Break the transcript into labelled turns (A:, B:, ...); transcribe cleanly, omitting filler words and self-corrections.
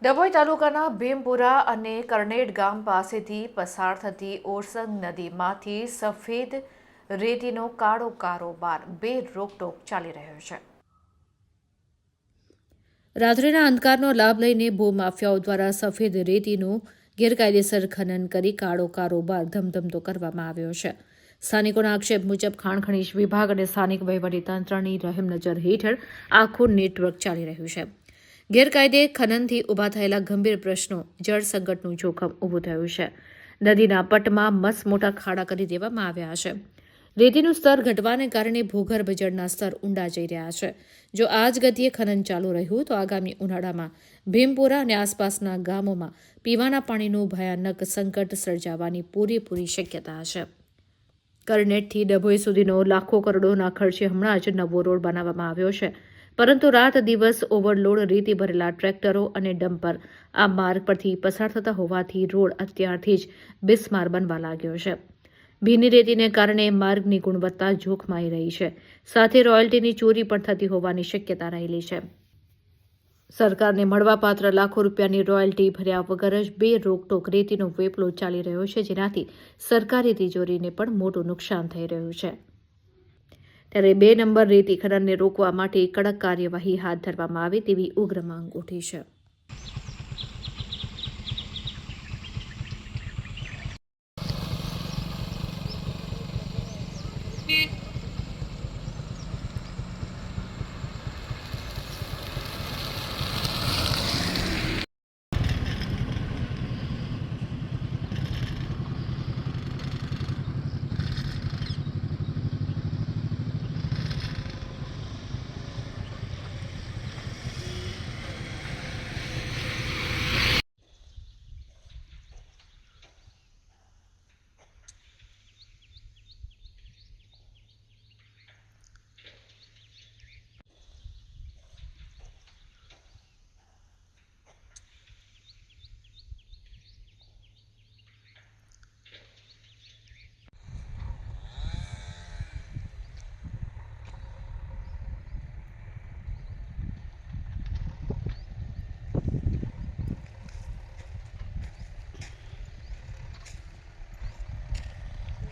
A: ડભોઈ તાલુકાના ભીમપુરા અને કરનેડ ગામ પાસેથી પસાર થતી ઓરસંગ નદીમાંથી સફેદ રેતીનો કાળો કારોબાર બે રોકટોક ચાલી રહ્યો છે। રાત્રિના અંધકારનો લાભ લઈને ભૂમાફિયાઓ દ્વારા સફેદ રેતીનું ગેરકાયદેસર ખનન કરી કાળો કારોબાર ધમધમતો કરવામાં આવ્યો છે। સ્થાનિકોના આક્ષેપ મુજબ ખાણ ખનીજ વિભાગ અને સ્થાનિક વહીવટીતંત્રની રહેમનજર હેઠળ આખું નેટવર્ક ચાલી રહ્યું છે। ગેરકાયદે ખનનથી ઊભા થયેલા ગંભીર પ્રશ્નો જળ સંકટનું જોખમ ઊભું થયું છે। નદીના પટમાં મસમોટા ખાડા કરી દેવામાં આવ્યા છે। રેતીનું સ્તર ઘટવાને કારણે ભૂગર્ભ જળના સ્તર ઊંડા જઈ રહ્યા છે। જો આ જ ગતિએ ખનન ચાલુ રહ્યું તો આગામી ઉનાળામાં ભીમપુરા અને આસપાસના ગામોમાં પીવાના પાણીનું ભયાનક સંકટ સર્જાવાની પૂરેપૂરી શક્યતા છે। કરનેટથી ડભોઈ સુધીનો લાખો કરોડોના ખર્ચે હમણાં જ નવો રોડ બનાવવામાં આવ્યો છે, પરંતુ રાત દિવસ ઓવરલોડ રેતી ભરેલા ટ્રેક્ટરો અને ડમ્પર આ માર્ગ પરથી પસાર થતા હોવાથી રોડ અત્યારથી જ બિસ્માર બનવા લાગ્યો છે। ભીની રેતીને કારણે માર્ગની ગુણવત્તા જોખમાઈ રહી છે, સાથે રોયલ્ટીની ચોરી પણ થતી હોવાની શક્યતા રહેલી છે। સરકારને મળવાપાત્ર લાખો રૂપિયાની રોયલ્ટી ભર્યા વગર જ બે રોકટોક રેતીનો વેપલો ચાલી રહ્યો છે, જેનાથી સરકારી તિજોરીને પણ મોટું નુકસાન થઈ રહ્યું છે। ત્યારે 2 નંબર રેતી ખનનને રોકવા માટે કડક કાર્યવાહી હાથ ધરવામાં આવે તેવી ઉગ્ર માંગ ઉઠી છે।